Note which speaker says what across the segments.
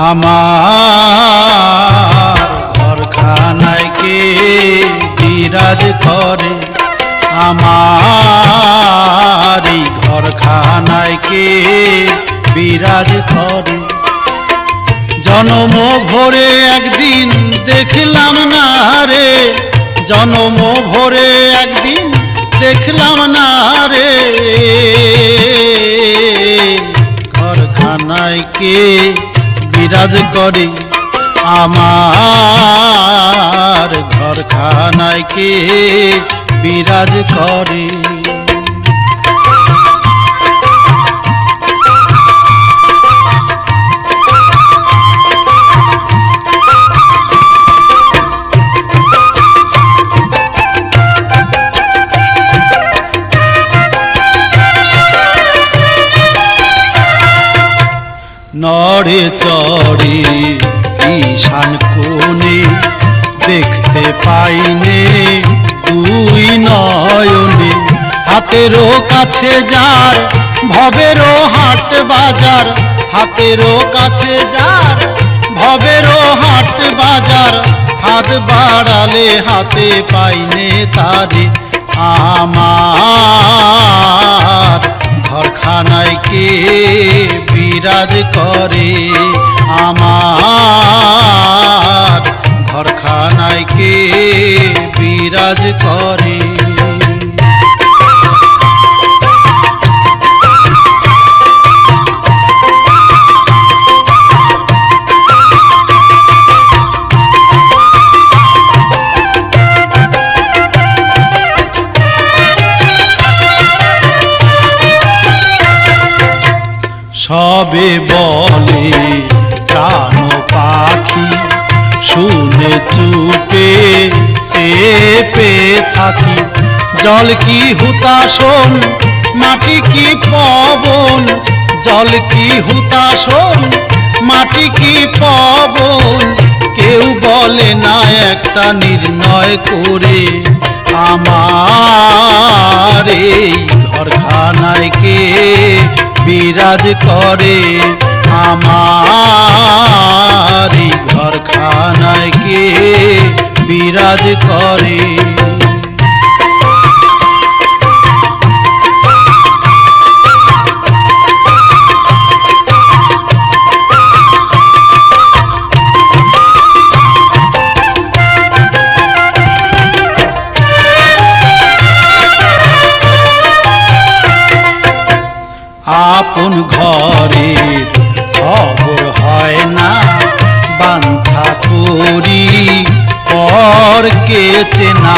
Speaker 1: আমার ঘরখানায় কে বিরাজ করে, আমার এই ঘরখানায় কে বিরাজ করে। জনম ভরে একদিন দেখলাম না রে, জনম ভরে একদিন দেখলাম না রে, ঘরখানায় কে বিরাজ করে, আমার ঘরখানায় কে বিরাজ করে। নড়ে চড়ে ঈশান কোণে দেখতে পাইনে দুই নয়নে, হাতেরও কাছে যার ভবেরও হাট বাজার, হাতেরও কাছে যার ভবেরও হাট বাজার, হাত বাড়ালে হাতে পাইনে তারে, আমার ঘরখানায় কে বিরাজ করে, আমার ঘরখানায় কে বিরাজ করে। সবে বলে প্রাণ পাখি, শুনে চুপে চেপে থাকি, জল কি হুতাশন মাটি কি পবন, জল কি হুতাশন মাটি কি পবন, কেউ বলে না একটা নির্ণয় করে, আমার এই ঘরখানায় কে বিরাজ করে, আমার এই ঘরখানায় কে বিরাজ করে। আপন ঘরের খবর হয় না, বাঞ্ছা করি পরকে চেনা,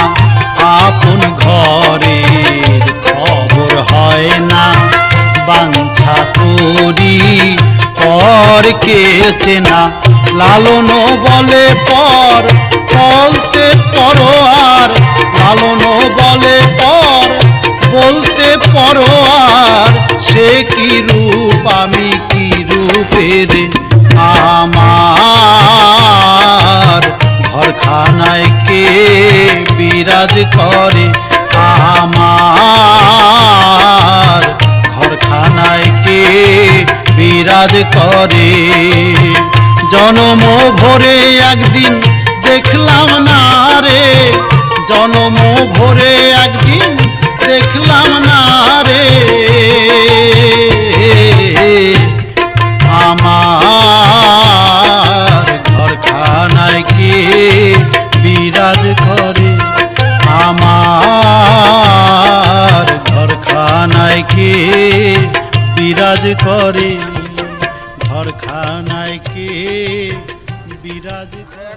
Speaker 1: আপন ঘরের খবর হয় না, বাঞ্ছা করি পরকে চেনা, লালন বলে পর বলতে পরোয়ার, লালন বলে পর বলতে পরোয়ার, সে কি রূপ আমি কি রূপের, আমার ঘরখানায় কে বিরাজ করে, আমার ঘরখানায় কে বিরাজ করে। জনম ভরে একদিন দেখলাম না রে, জনম ভরে একদিন দেখলাম না রে, আমার ঘরখানায় কে বিরাজ করে, আমার ঘরখানায় কে বিরাজ করে, ঘরখানায় কে বিরাজ করে।